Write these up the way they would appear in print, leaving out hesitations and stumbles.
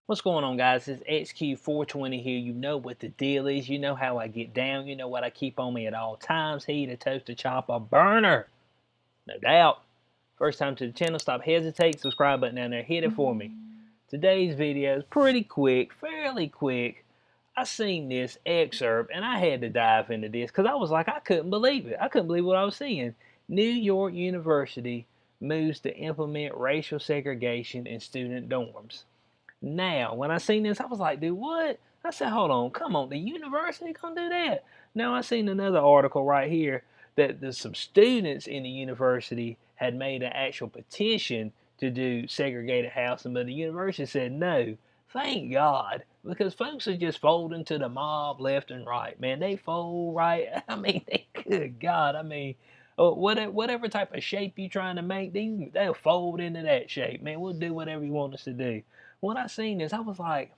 What's going on, guys? It's XQ420 here. You know what the deal is. You know how I get down. You know what I keep on me at all times. Heat, a toaster, chopper, burner. No doubt. First time to the channel, stop, hesitate, subscribe button down there, hit it for me. Today's video is pretty quick, fairly quick. I seen this excerpt and I had to dive into this because I was like, I couldn't believe it. I couldn't believe what I was seeing. New York University moves to implement racial segregation in student dorms. Now, when I seen this, I was like, dude, what? I said, hold on, come on, the university gonna do that? Now I seen another article right here that there's some students in the university had made an actual petition to do segregated housing, but the university said no. Thank God, because folks are just folding to the mob left and right. Man, they fold right. I mean, good God, I mean, whatever type of shape you trying to make, they'll fold into that shape. Man, we'll do whatever you want us to do. When I seen this, I was like,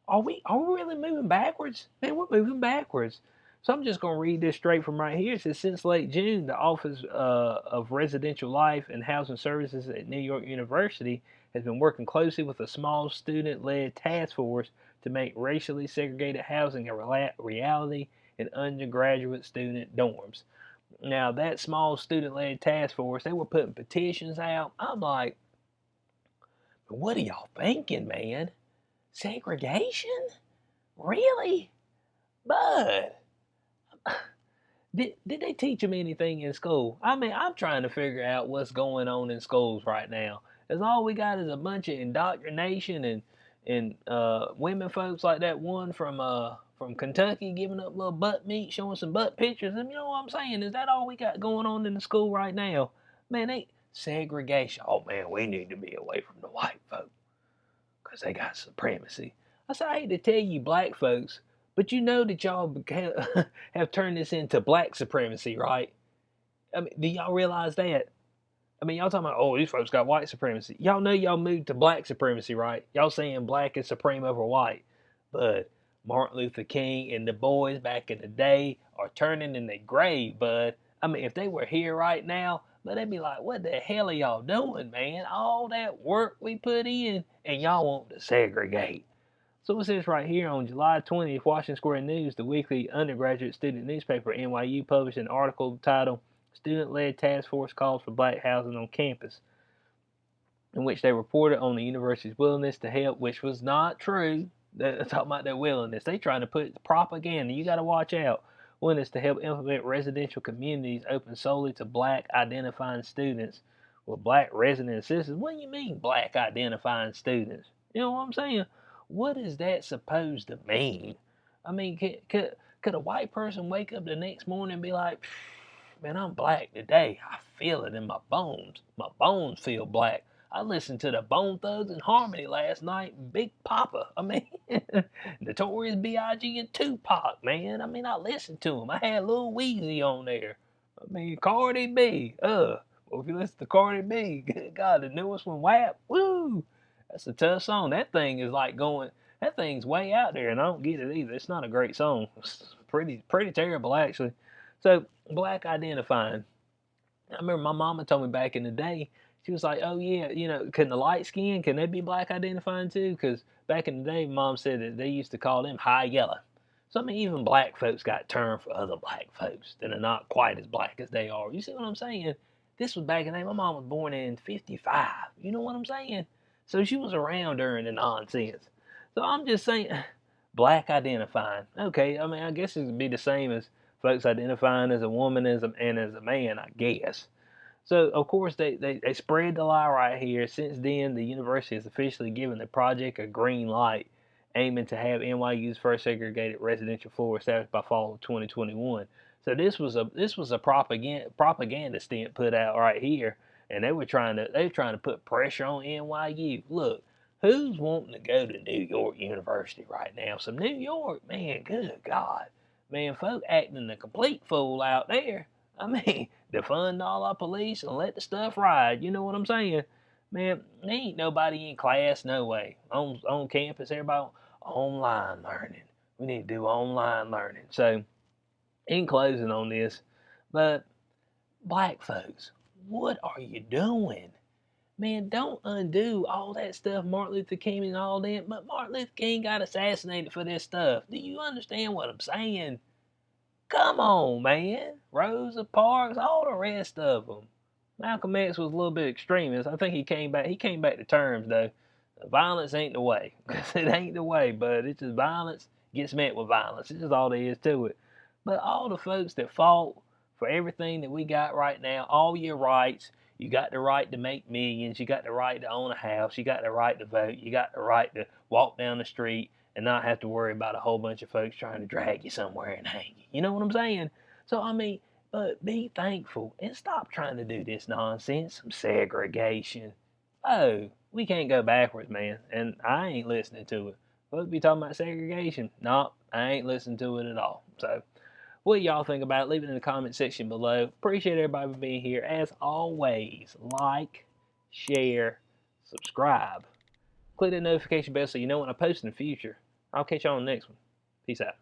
are we really moving backwards? Man, we're moving backwards. So I'm just gonna read this straight from right here. It says, since late June, the Office of Residential Life and Housing Services at New York University has been working closely with a small student-led task force to make racially segregated housing a reality in undergraduate student dorms. Now, that small student-led task force, they were putting petitions out. I'm like, what are y'all thinking, man? Segregation? Really? Bud, did they teach them anything in school? I mean, I'm trying to figure out what's going on in schools right now. Because all we got is a bunch of indoctrination and women folks like that one from Kentucky giving up little butt meat, showing some butt pictures. And you know what I'm saying? Is that all we got going on in the school right now? Man, they segregation. Oh man, we need to be away from the white folks because they got supremacy. I said, I hate to tell you, black folks, but you know that y'all have turned this into black supremacy, right? I mean, do y'all realize that? I mean, y'all talking about, oh, these folks got white supremacy. Y'all know y'all moved to black supremacy, right? Y'all saying black is supreme over white. But Martin Luther King and the boys back in the day are turning in their grave, bud. I mean, if they were here right now, but they'd be like, what the hell are y'all doing, man? All that work we put in, and y'all want to segregate. So it says right here on July 20th, Washington Square News, the weekly undergraduate student newspaper NYU, published an article titled Student-Led Task Force Calls for Black Housing on Campus, in which they reported on the university's willingness to help, which was not true. They're talking about their willingness. They trying to put propaganda. You got to watch out. Willingness to help implement residential communities open solely to black identifying students with black resident assistants. What do you mean black identifying students? You know what I'm saying? What is that supposed to mean? I mean, could a white person wake up the next morning and be like, man, I'm black today. I feel it in my bones. My bones feel black. I listened to the Bone Thugs and Harmony last night. Big Papa. I mean, Notorious B.I.G. and Tupac, man. I mean, I listened to them. I had Lil Weezy on there. I mean, Cardi B. Well, if you listen to Cardi B, good God, the newest one, WAP. Woo! That's a tough song. That thing is like going. That thing's way out there, and I don't get it either. It's not a great song. It's pretty terrible, actually. So, black identifying. I remember my mama told me back in the day, she was like, oh yeah, can the light skin, can they be black identifying too? Because back in the day, mom said that they used to call them high yellow. So, I mean, even black folks got termed for other black folks that are not quite as black as they are. You see what I'm saying? This was back in the day. My mom was born in 55. You know what I'm saying? So she was around during the nonsense. So I'm just saying, black identifying. Okay, I mean, I guess it would be the same as folks identifying as a woman and as a man, I guess. So, of course, they spread the lie right here. Since then, the university has officially given the project a green light, aiming to have NYU's first segregated residential floor established by fall of 2021. So this was a propaganda stint put out right here, and they were trying to put pressure on NYU. Look, who's wanting to go to New York University right now? Some New York, man, good God. Man, folk acting a complete fool out there. I mean, defund all our police and let the stuff ride. You know what I'm saying? Man, there ain't nobody in class, no way. On campus, everybody online learning. We need to do online learning. So, in closing on this, but black folks, what are you doing? Man, don't undo all that stuff Martin Luther King and all that. But Martin Luther King got assassinated for this stuff. Do you understand what I'm saying? Come on, man. Rosa Parks, all the rest of them. Malcolm X was a little bit extremist. I think he came back. He came back to terms though. Violence ain't the way. It ain't the way, but it's just violence gets met with violence. It's just all there is to it. But all the folks that fought for everything that we got right now, all your rights, you got the right to make millions, you got the right to own a house, you got the right to vote, you got the right to walk down the street and not have to worry about a whole bunch of folks trying to drag you somewhere and hang you. You know what I'm saying? So, I mean, but be thankful and stop trying to do this nonsense, some segregation. Oh, we can't go backwards, man, and I ain't listening to it. Folks be talking about segregation. Nope, I ain't listening to it at all. So, what y'all think about it? Leave it in the comment section below. Appreciate everybody for being here. As always, like, share, subscribe. Click the notification bell so you know when I post in the future. I'll catch y'all on the next one. Peace out.